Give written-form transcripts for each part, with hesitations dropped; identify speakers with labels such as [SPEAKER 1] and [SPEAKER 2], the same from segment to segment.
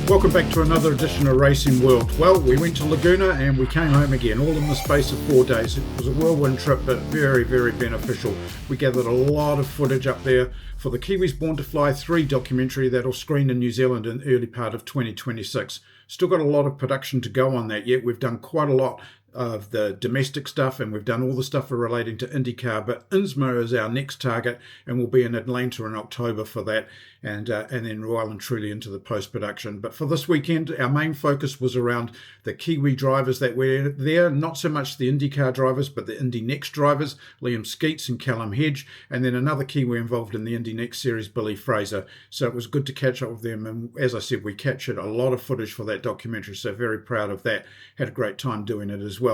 [SPEAKER 1] Welcome back to another edition of Racing World. Well, we went to Laguna and we came home again, all in the space of 4 days. It was a whirlwind trip, but very, very beneficial. We gathered a lot of footage up there for the Kiwis Born to Fly 3 documentary that'll screen in New Zealand in the early part of 2026. Still got a lot of production to go on that yet. We've done quite a lot of the domestic stuff, and we've done all the stuff relating to INDYCAR, but INSMA is our next target, and we'll be in Atlanta in October for that, and then well and truly into the post-production. But for this weekend, our main focus was around the Kiwi drivers that were there, not so much the INDYCAR drivers, but the INDY NXT drivers, Liam Sceats and Callum Hedge, and then another Kiwi involved in the INDY NXT series, Billy Fraser. So it was good to catch up with them, and as I said, we captured a lot of footage for that documentary, so very proud of that. Had a great time doing it as well.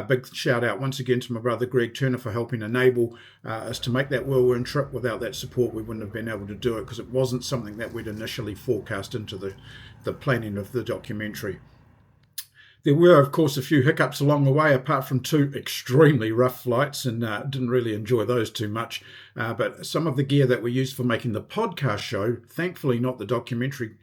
[SPEAKER 1] Big shout out once again to my brother Greg Turner for helping enable us to make that whirlwind trip. Without that support, we wouldn't have been able to do it because it wasn't something that we'd initially forecast into the planning of the documentary. There were, of course, a few hiccups along the way, apart from 2 extremely rough flights, and didn't really enjoy those too much. But some of the gear that we used for making the podcast show, thankfully not the documentary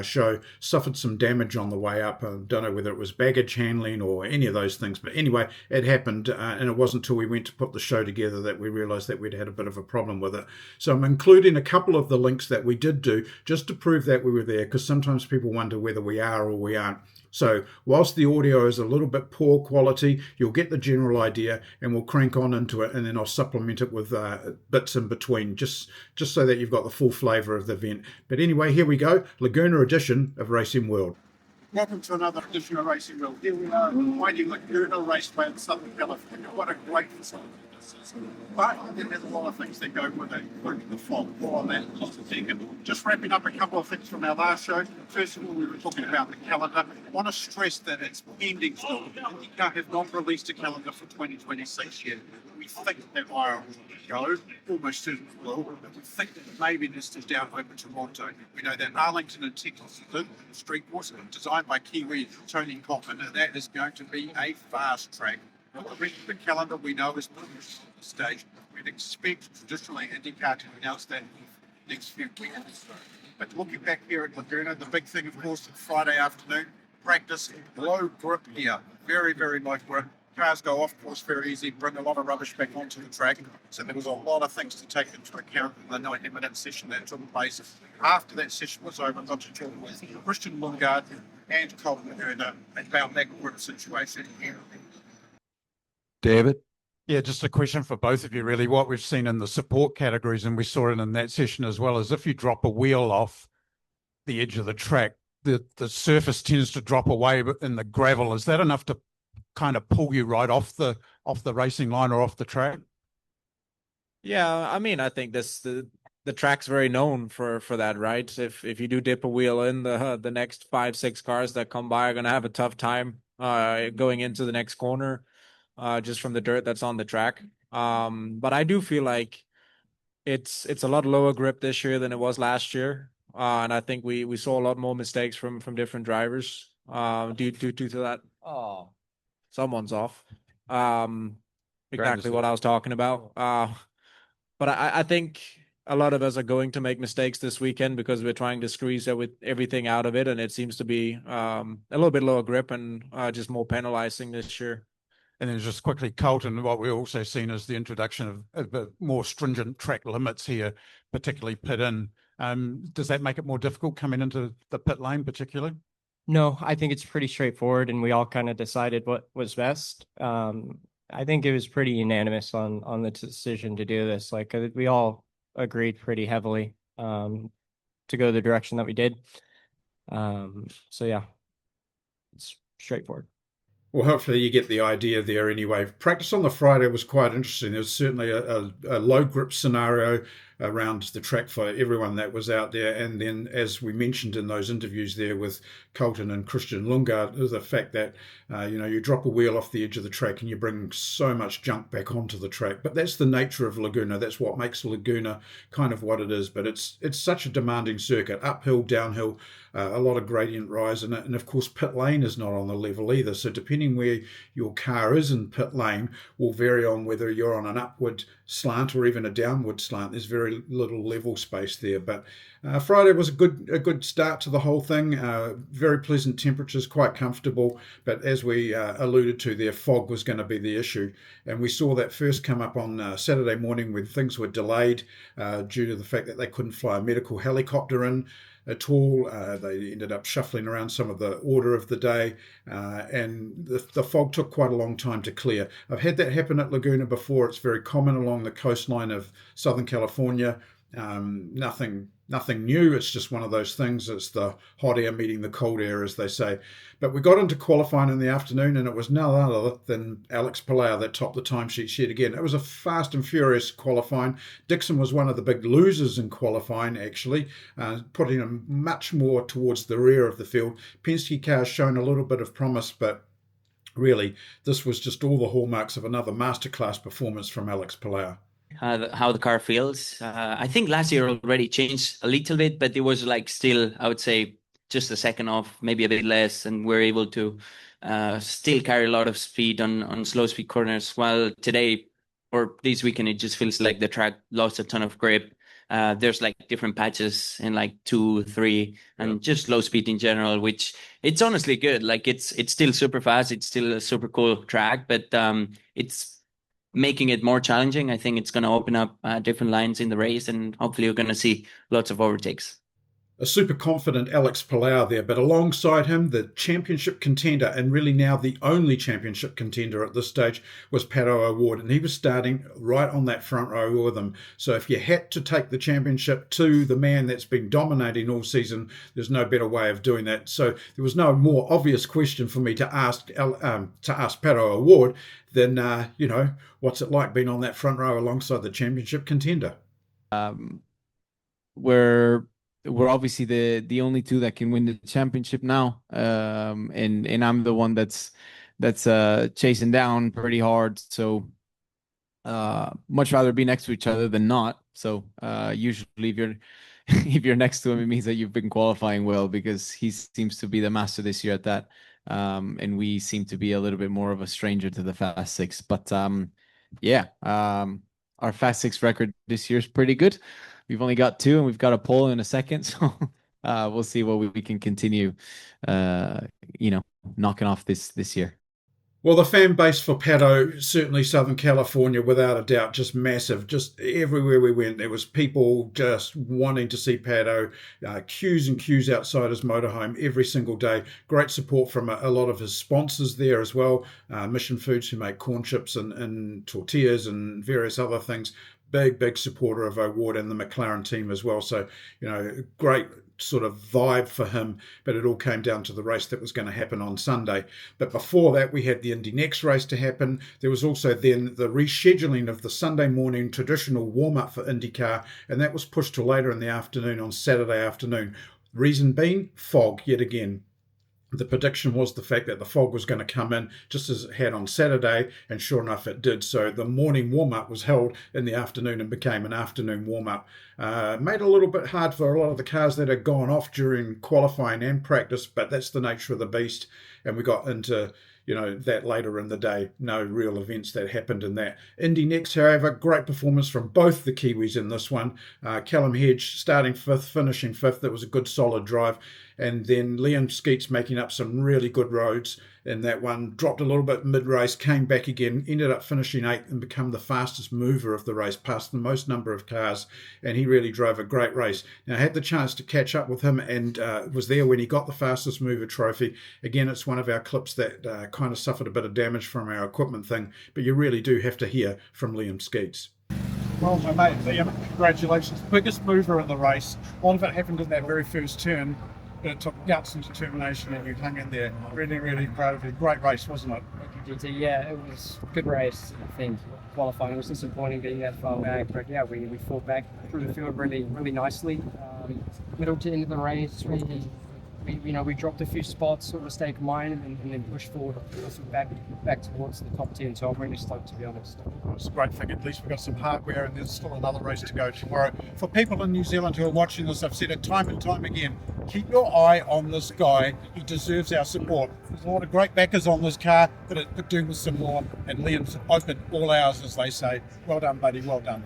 [SPEAKER 1] show, suffered some damage on the way up. I don't know whether it was baggage handling or any of those things. But anyway, it happened, and it wasn't until we went to put the show together that we realised that we'd had a bit of a problem with it. So I'm including a couple of the links that we did do just to prove that we were there, because sometimes people wonder whether we are or we aren't. So whilst the audio is a little bit poor quality, you'll get the general idea, and we'll crank on into it, and then I'll supplement it with bits in between, just so that you've got the full flavour of the event. But anyway, here we go, Laguna edition of Racing World. Welcome to another edition of Racing World. Here we are, Mighty Laguna Raceway in Southern California. What a great facility this is. But then there's a lot of things that go with it, including the fog, all of that, lots of tech. Just wrapping up a couple of things from our last show. First of all, we were talking about the calendar. I want to stress that it's pending still. INDYCAR have not released a calendar for 2026 yet. We think that Ireland will go, almost certainly will, but we think that maybe this is down over Toronto. We know that Arlington and Texas is in street course, designed by Kiwi Tony Coffin, and that is going to be a fast track. The rest of the calendar we know is published at this stage. We'd expect traditionally INDYCAR to announce that in the next few weeks. But looking back here at Laguna, the big thing, of course, is Friday afternoon, practice, low grip here. Very, very low grip. Cars go off course very easy, bring a lot of rubbish back onto the track. So there was a lot of things to take into account in the 90-minute session that took place. After that session was over, I got to talk with Christian Lundgaard and Callum about that grip situation here.
[SPEAKER 2] David?
[SPEAKER 3] Yeah, just a question for both of you, really. What we've seen in the support categories, and we saw it in that session as well, is if you drop a wheel off the edge of the track, the surface tends to drop away in the gravel. Is that enough to kind of pull you right off the racing line or off the track?
[SPEAKER 4] Yeah, I mean, I think the track's very known for that, right? If you do dip a wheel in, the next 5-6 cars that come by are going to have a tough time going into the next corner. Just from the dirt that's on the track. But I do feel like it's a lot lower grip this year than it was last year. And I think we saw a lot more mistakes from different drivers due to that. Oh, someone's off. Exactly what I was talking about. But I think a lot of us are going to make mistakes this weekend because we're trying to squeeze everything out of it. And it seems to be a little bit lower grip and just more penalizing this year.
[SPEAKER 3] And then just quickly, Colton, what we've also seen is the introduction of more stringent track limits here, particularly pit in. Does that make it more difficult coming into the pit lane particularly?
[SPEAKER 5] No, I think it's pretty straightforward, and we all kind of decided what was best. I think it was pretty unanimous on the decision to do this. Like, we all agreed pretty heavily to go the direction that we did. So yeah, it's straightforward.
[SPEAKER 1] Well, hopefully you get the idea there anyway. Practice on the Friday was quite interesting. There was certainly a low grip scenario around the track for everyone that was out there. And then, as we mentioned in those interviews there with Colton and Christian Lundgaard, is the fact that, you drop a wheel off the edge of the track and you bring so much junk back onto the track. But that's the nature of Laguna. That's what makes Laguna kind of what it is. But it's such a demanding circuit, uphill, downhill, a lot of gradient rise in it. And of course, pit lane is not on the level either. So depending where your car is in pit lane will vary on whether you're on an upward slant or even a downward slant. There's very little level space there. But Friday was a good start to the whole thing. Very pleasant temperatures, quite comfortable. But as we alluded to there, fog was going to be the issue. And we saw that first come up on Saturday morning when things were delayed due to the fact that they couldn't fly a medical helicopter in at all. They ended up shuffling around some of the order of the day, and the fog took quite a long time to clear. I've had that happen at Laguna before. It's very common along the coastline of Southern California. Nothing new. It's just one of those things. It's the hot air meeting the cold air, as they say. But we got into qualifying in the afternoon, and it was none other than Alex Palau that topped the timesheet sheet again. It was a fast and furious qualifying. Dixon was one of the big losers in qualifying, actually, putting him much more towards the rear of the field. Penske car's shown a little bit of promise, but really, this was just all the hallmarks of another masterclass performance from Alex Palau.
[SPEAKER 6] How the car feels. I think last year already changed a little bit, but it was like still, I would say, just a second off, maybe a bit less, and we're able to still carry a lot of speed on slow speed corners. While today or this weekend, it just feels like the track lost a ton of grip. There's like different patches in like 2, 3, and just low speed in general, which it's honestly good. Like it's still super fast. It's still a super cool track, but it's making it more challenging. I think it's going to open up different lines in the race, and hopefully we're going to see lots of overtakes.
[SPEAKER 1] A super confident Alex Palau there, but alongside him, the championship contender, and really now the only championship contender at this stage, was Pato O'Ward, and he was starting right on that front row with him. So if you had to take the championship to the man that's been dominating all season, there's no better way of doing that. So there was no more obvious question for me to ask Pato O'Ward than, what's it like being on that front row alongside the championship contender?
[SPEAKER 7] We're obviously the only two that can win the championship now, and I'm the one that's chasing down pretty hard. So much rather be next to each other than not. So usually if you're next to him, it means that you've been qualifying well, because he seems to be the master this year at that, and we seem to be a little bit more of a stranger to the Fast Six. But our Fast Six record this year is pretty good. We've only got 2, and we've got a pole in a second. So we'll see what we can continue, knocking off this year.
[SPEAKER 1] Well, the fan base for Pato, certainly Southern California, without a doubt, just massive. Just everywhere we went, there was people just wanting to see Pato, queues and queues outside his motorhome every single day. Great support from a lot of his sponsors there as well. Mission Foods, who make corn chips and tortillas and various other things. Big supporter of O'Ward and the McLaren team as well. So, great sort of vibe for him, but it all came down to the race that was going to happen on Sunday. But before that, we had the Indy NXT race to happen. There was also then the rescheduling of the Sunday morning traditional warm-up for INDYCAR, and that was pushed to later in the afternoon on Saturday afternoon. Reason being, fog yet again. The prediction was the fact that the fog was going to come in just as it had on Saturday, and sure enough it did. So the morning warm-up was held in the afternoon and became an afternoon warm-up. Made it a little bit hard for a lot of the cars that had gone off during qualifying and practice, but that's the nature of the beast, and we got into that later in the day. No real events that happened in that. Indy NXT, however, great performance from both the Kiwis in this one. Callum Hedge starting 5th, finishing 5th. That was a good solid drive. And then Liam Sceats making up some really good roads in that one. Dropped a little bit mid-race, came back again, ended up finishing 8th and become the fastest mover of the race, past the most number of cars, and he really drove a great race. Now, I had the chance to catch up with him and was there when he got the fastest mover trophy. Again, it's one of our clips that kind of suffered a bit of damage from our equipment thing, but you really do have to hear from Liam Sceats.
[SPEAKER 8] Well, my mate, Liam, congratulations. Biggest mover in the race. All of it happened in that very first turn. But it took guts and determination, and you hung in there. Really proud of you. Great race, wasn't it?
[SPEAKER 9] Yeah, it was a good race. I think qualifying was disappointing getting that far back, but yeah, we fought back through the field really nicely. Middle to end of the race, we we dropped a few spots, sort of mistake of mine, and then pushed forward, sort of back towards the top 10. So I'm really stoked, to be honest.
[SPEAKER 8] Well, it's a great thing. At least we've got some hardware, and there's still another race to go tomorrow. For people in New Zealand who are watching this, I've said it time and time again, keep your eye on this guy. He deserves our support. There's a lot of great backers on this car, but it could do with some more. And Liam's open all hours, as they say. Well done, buddy. Well done.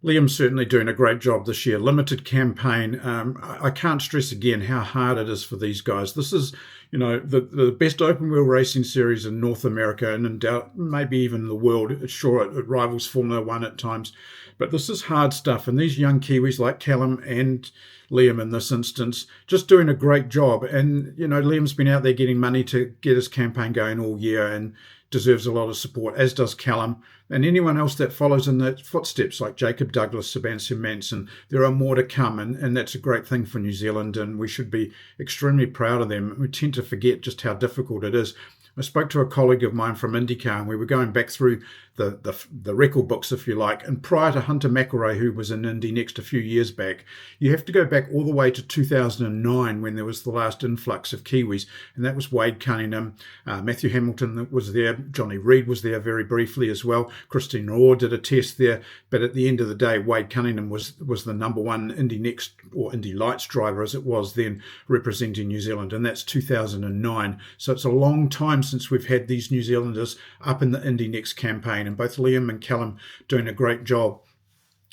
[SPEAKER 1] Liam's certainly doing a great job this year. Limited campaign. I can't stress again how hard it is for these guys. This is, the best open wheel racing series in North America and in doubt, maybe even the world. Sure, it rivals Formula One at times, but this is hard stuff. And these young Kiwis like Callum and Liam in this instance, just doing a great job. And, Liam's been out there getting money to get his campaign going all year and deserves a lot of support, as does Callum and anyone else that follows in their footsteps, like Jacob Douglas, Sebastian Manson. There are more to come, and that's a great thing for New Zealand, and we should be extremely proud of them. We tend to forget just how difficult it is. I spoke to a colleague of mine from INDYCAR, and we were going back through the record books, if you like. And prior to Hunter McElroy, who was in Indy NXT a few years back, you have to go back all the way to 2009 when there was the last influx of Kiwis, and that was Wade Cunningham, Matthew Hamilton was there, Johnny Reid was there very briefly as well. Christine Orr did a test there, but at the end of the day, Wade Cunningham was the number one Indy NXT or Indy Lights driver as it was then, representing New Zealand, and that's 2009. So it's a long time since we've had these New Zealanders up in the Indy NXT campaign, and both Liam and Callum doing a great job.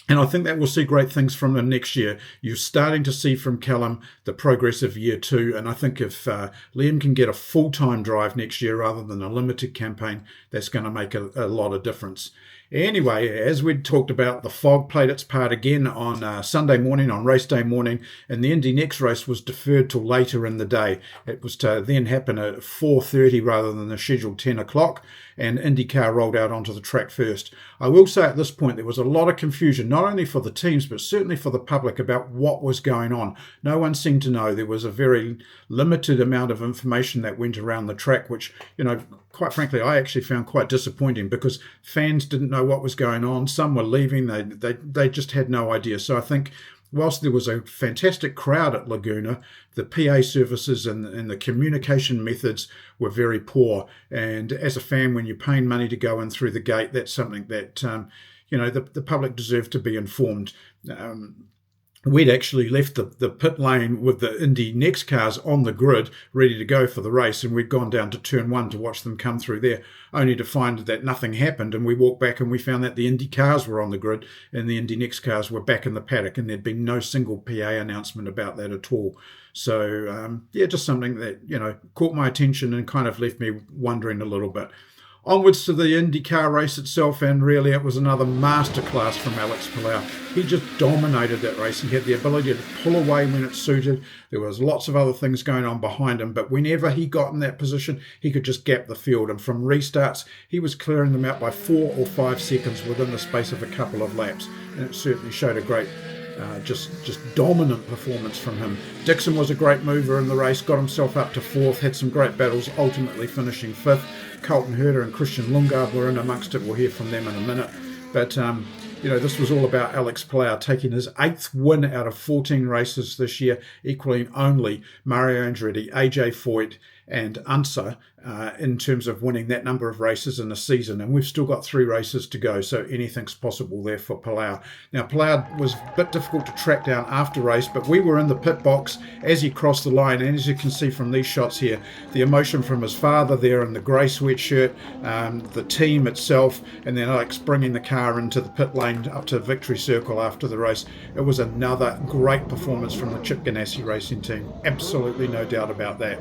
[SPEAKER 1] And I think that we'll see great things from them next year. You're starting to see from Callum the progress of year 2. And I think if Liam can get a full-time drive next year rather than a limited campaign, that's going to make a lot of difference. Anyway, as we'd talked about, the fog played its part again on Sunday morning, on race day morning, and the Indy NXT race was deferred till later in the day. It was to then happen at 4:30 rather than the scheduled 10 o'clock, and INDYCAR rolled out onto the track first. I will say at this point there was a lot of confusion, not only for the teams, but certainly for the public about what was going on. No one seemed to know. There was a very limited amount of information that went around the track, which, quite frankly, I actually found quite disappointing because fans didn't know what was going on. Some were leaving. They just had no idea. So I think whilst there was a fantastic crowd at Laguna, the PA services and the communication methods were very poor. And as a fan, when you're paying money to go in through the gate, that's something that, the public deserve to be informed. We'd actually left the pit lane with the Indy NXT cars on the grid ready to go for the race, and we'd gone down to turn 1 to watch them come through there, only to find that nothing happened. And we walked back and we found that the Indy cars were on the grid and the Indy NXT cars were back in the paddock, and there'd been no single PA announcement about that at all. So, just something that, caught my attention and kind of left me wondering a little bit. Onwards to the INDYCAR race itself, and really it was another masterclass from Alex Palou. He just dominated that race. He had the ability to pull away when it suited. There was lots of other things going on behind him, but whenever he got in that position, he could just gap the field. And from restarts, he was clearing them out by 4 or 5 seconds within the space of a couple of laps. And it certainly showed a great just dominant performance from him. Dixon was a great mover in the race, got himself up to 4th, had some great battles, ultimately finishing 5th. Colton Herter and Christian Lundgaard were in amongst it. We'll hear from them in a minute. But, this was all about Alex Palou taking his 8th win out of 14 races this year, equaling only Mario Andretti, AJ Foyt and Unser in terms of winning that number of races in a season. And we've still got 3 races to go, so anything's possible there for Palou. Now, Palou was a bit difficult to track down after race, but we were in the pit box as he crossed the line. And as you can see from these shots here, the emotion from his father there in the grey sweatshirt, the team itself, and then Alex bringing the car into the pit lane up to victory circle after the race. It was another great performance from the Chip Ganassi racing team. Absolutely no doubt about that.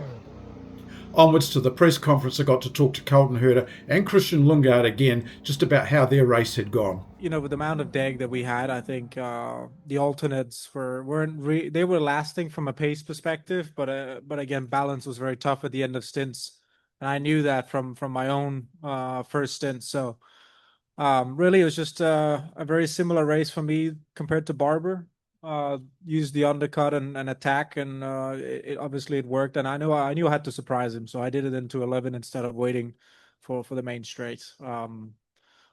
[SPEAKER 1] Onwards to the press conference, I got to talk to Colton Herter and Christian Lundgaard again, just about how their race had gone.
[SPEAKER 4] With the amount of deg that we had, I think the alternates they were lasting from a pace perspective, but again, balance was very tough at the end of stints, and I knew that from my own first stint. So really, it was just a very similar race for me compared to Barber. Used the undercut and attack, and it obviously it worked. And I knew I had to surprise him, so I did it into 11 instead of waiting for the main straight. But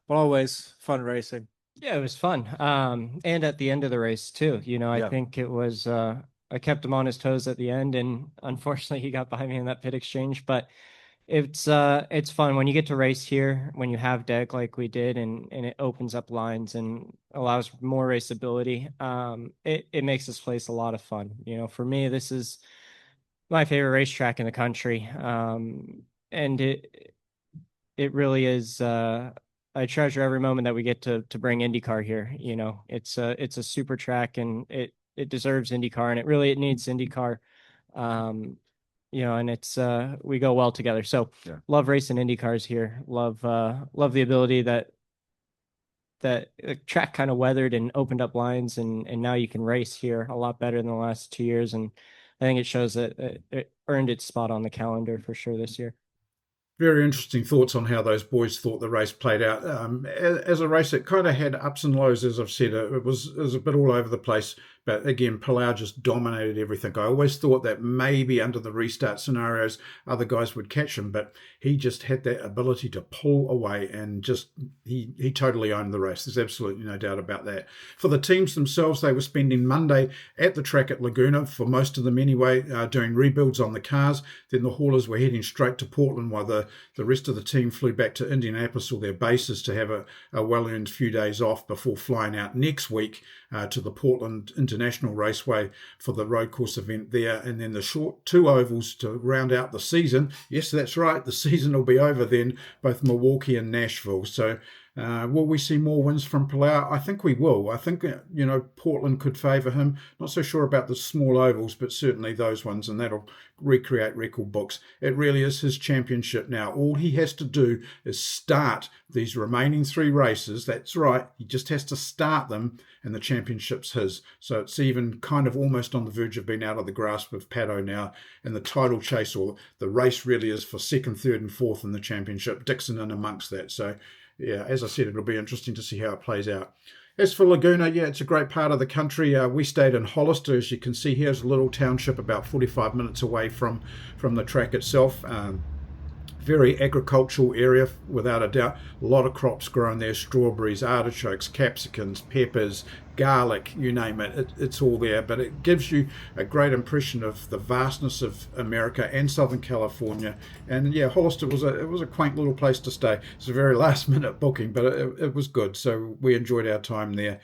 [SPEAKER 4] always fun racing.
[SPEAKER 5] Yeah, it was fun. And at the end of the race too, I think it was I kept him on his toes at the end, and unfortunately he got behind me in that pit exchange. But it's fun when you get to race here, when you have deck like we did, and it opens up lines and allows more raceability. It makes this place a lot of fun. For me, this is my favorite racetrack in the country. And it really is. I treasure every moment that we get to bring IndyCar here. It's a super track, and it deserves IndyCar, and it needs IndyCar. And it's we go well together. So
[SPEAKER 2] Yeah.
[SPEAKER 5] Love racing IndyCars here. Love the ability that the track kind of weathered and opened up lines, and now you can race here a lot better than the last 2 years. And I think it shows that it earned its spot on the calendar for sure this year.
[SPEAKER 1] Very interesting thoughts on how those boys thought the race played out. As a race, it kind of had ups and lows, as I've said. It was a bit all over the place. But again, Palau just dominated everything. I always thought that maybe under the restart scenarios, other guys would catch him, but he just had that ability to pull away, and just he totally owned the race. There's absolutely no doubt about that. For the teams themselves, they were spending Monday at the track at Laguna, for most of them anyway, doing rebuilds on the cars. Then the haulers were heading straight to Portland, while the rest of the team flew back to Indianapolis or their bases to have a well-earned few days off before flying out next week to the Portland International Raceway for the road course event there, and then the short 2 ovals to round out the season. Yes, that's right, the season will be over then, both Milwaukee and Nashville. So will we see more wins from Palau? I think we will. I think, Portland could favour him. Not so sure about the small ovals, but certainly those ones, and that'll recreate record books. It really is his championship now. All he has to do is start these remaining 3 races. That's right, he just has to start them, and the championship's his. So it's even kind of almost on the verge of being out of the grasp of Pato now, and the title chase, or the race, really is for 2nd, 3rd and 4th in the championship. Dixon in amongst that. So yeah, as I said, it'll be interesting to see how it plays out. As for Laguna, yeah, it's a great part of the country. We stayed in Hollister, as you can see here. It's a little township about 45 minutes away from the track itself. Very agricultural area, without a doubt. A lot of crops grown there: strawberries, artichokes, capsicums, peppers, garlic, you name it. It's all there. But it gives you a great impression of the vastness of America and Southern California. And yeah, Hollister was a quaint little place to stay. It's a very last minute booking, but it was good. So we enjoyed our time there.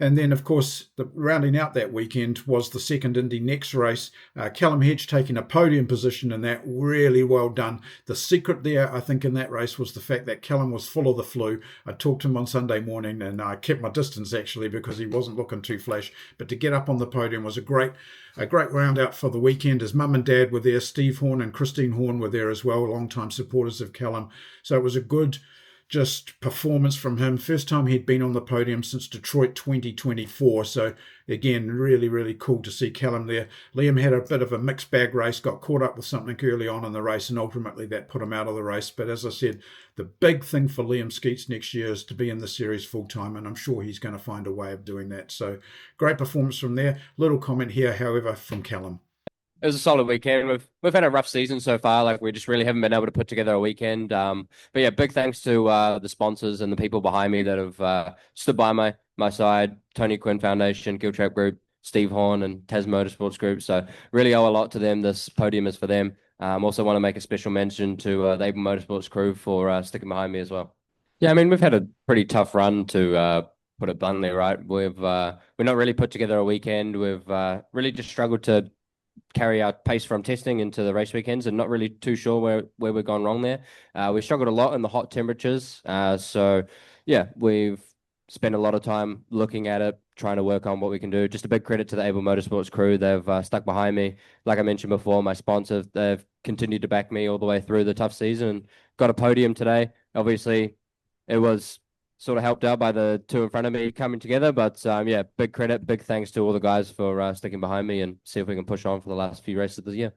[SPEAKER 1] And then, of course, rounding out that weekend was the 2nd Indy NXT race. Callum Hedge taking a podium position in that. Really well done. The secret there, I think, in that race was the fact that Callum was full of the flu. I talked to him on Sunday morning, and I kept my distance, actually, because he wasn't looking too flash. But to get up on the podium was a great round out for the weekend. His mum and dad were there. Steve Horn and Christine Horn were there as well, longtime supporters of Callum. So it was a good performance from him. First time he'd been on the podium since Detroit 2024. So again, really, really cool to see Callum there. Liam had a bit of a mixed bag race, got caught up with something early on in the race, and ultimately that put him out of the race. But as I said, the big thing for Liam Sceats next year is to be in the series full time, and I'm sure he's going to find a way of doing that. So great performance from there. Little comment here, however, from Callum.
[SPEAKER 10] It was a solid weekend. We've had a rough season so far. Like, we just really haven't been able to put together a weekend. But yeah, big thanks to the sponsors and the people behind me that have stood by my side. Tony Quinn Foundation, Gill Trap Group, Steve Horn, and Tas Motorsports Group. So really owe a lot to them. This podium is for them. Also want to make a special mention to the Able Motorsports crew for sticking behind me as well. Yeah, I mean, we've had a pretty tough run, to put it bluntly, right? We've not really put together a weekend. We've really just struggled to carry our pace from testing into the race weekends, and not really too sure where we've gone wrong there. We struggled a lot in the hot temperatures. So yeah, we've spent a lot of time looking at it, trying to work on what we can do. Just a big credit to the Able Motorsports crew. They've stuck behind me. Like I mentioned before, my sponsors, they've continued to back me all the way through the tough season. Got a podium today. Obviously, it was sort of helped out by the 2 in front of me coming together. But yeah, big credit, big thanks to all the guys for sticking behind me, and see if we can push on for the last few races of the year.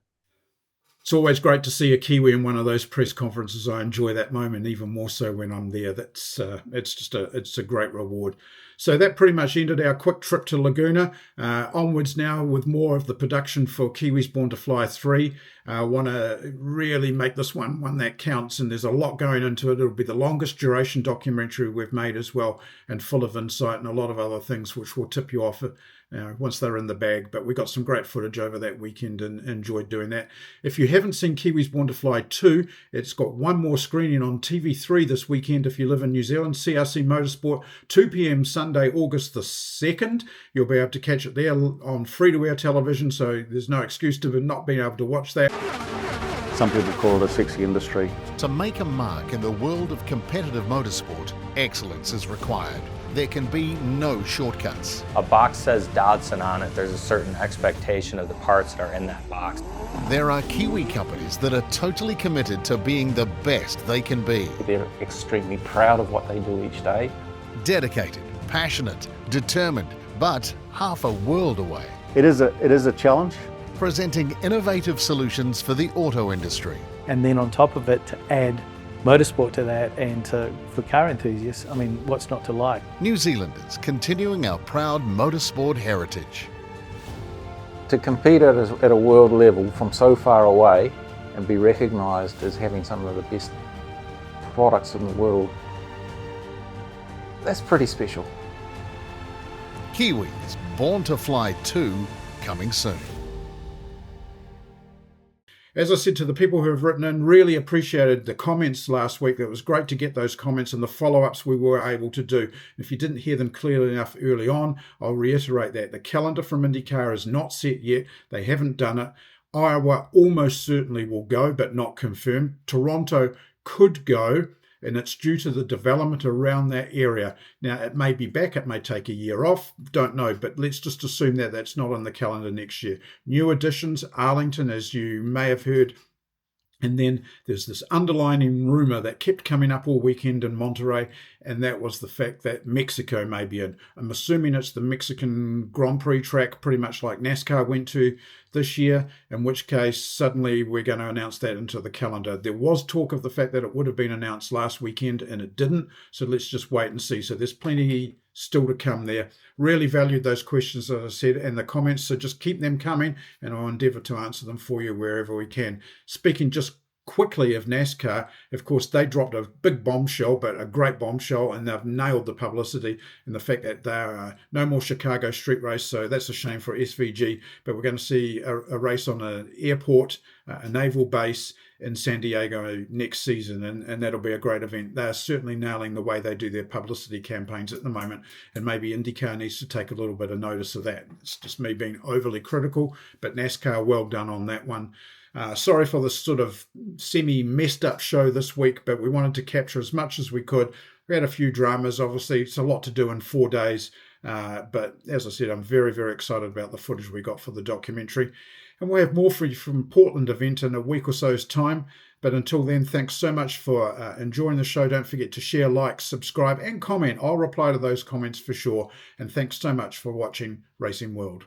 [SPEAKER 1] It's always great to see a Kiwi in one of those press conferences. I enjoy that moment even more so when I'm there. That's it's a great reward. So that pretty much ended our quick trip to Laguna. Onwards now with more of the production for Kiwis Born to Fly 3. Want to really make this one that counts, and there's a lot going into it. It'll be the longest duration documentary we've made as well, and full of insight and a lot of other things which will tip you off once they're in the bag. But we got some great footage over that weekend and enjoyed doing that. If you haven't seen Kiwis Born to Fly 2, it's got one more screening on TV3 this weekend if you live in New Zealand. CRC Motorsport, 2 p.m. Sunday, August the 2nd. You'll be able to catch it there on free-to-air television, so there's no excuse to not being able to watch that.
[SPEAKER 11] Some people call it a sexy industry.
[SPEAKER 12] To make a mark in the world of competitive motorsport, excellence is required. There can be no shortcuts.
[SPEAKER 13] A box says Dodson on it. There's a certain expectation of the parts that are in that box.
[SPEAKER 12] There are Kiwi companies that are totally committed to being the best they can be.
[SPEAKER 13] They're extremely proud of what they do each day.
[SPEAKER 12] Dedicated, passionate, determined, but half a world away.
[SPEAKER 11] It is a challenge.
[SPEAKER 12] Presenting innovative solutions for the auto industry.
[SPEAKER 14] And then on top of it, to add motorsport to that and for car enthusiasts, I mean, what's not to like?
[SPEAKER 12] New Zealanders continuing our proud motorsport heritage.
[SPEAKER 11] To compete at a world level from so far away and be recognised as having some of the best products in the world, that's pretty special.
[SPEAKER 12] Kiwis Born to Fly 2 coming soon.
[SPEAKER 1] As I said to the people who have written in, really appreciated the comments last week. It was great to get those comments and the follow-ups we were able to do. If you didn't hear them clearly enough early on, I'll reiterate that. The calendar from INDYCAR is not set yet. They haven't done it. Iowa almost certainly will go, but not confirmed. Toronto could go, and it's due to the development around that area. Now, it may be back, it may take a year off, don't know, but let's just assume that that's not on the calendar next year. New additions, Arlington, as you may have heard, and then there's this underlining rumor that kept coming up all weekend in Monterey, and that was the fact that Mexico may be in. I'm assuming it's the Mexican Grand Prix track, pretty much like NASCAR went to this year, in which case suddenly we're going to announce that into the calendar. There was talk of the fact that it would have been announced last weekend, and it didn't, so let's just wait and see. So there's plenty still to come there. Really valued those questions, as I said, and the comments, so just keep them coming, and I'll endeavour to answer them for you wherever we can. Speaking just quickly of NASCAR, of course, they dropped a big bombshell, but a great bombshell, and they've nailed the publicity and the fact that there are no more Chicago street race, so that's a shame for SVG, but we're going to see a race on an airport, a naval base in San Diego next season, and that'll be a great event. They're certainly nailing the way they do their publicity campaigns at the moment, and maybe INDYCAR needs to take a little bit of notice of that. It's just me being overly critical, but NASCAR, well done on that one. Sorry for this sort of semi-messed up show this week, but we wanted to capture as much as we could. We had a few dramas, obviously. It's a lot to do in 4 days. But as I said, I'm very, very excited about the footage we got for the documentary. And we'll have more for you from Portland event in a week or so's time. But until then, thanks so much for enjoying the show. Don't forget to share, like, subscribe, and comment. I'll reply to those comments for sure. And thanks so much for watching Racing World.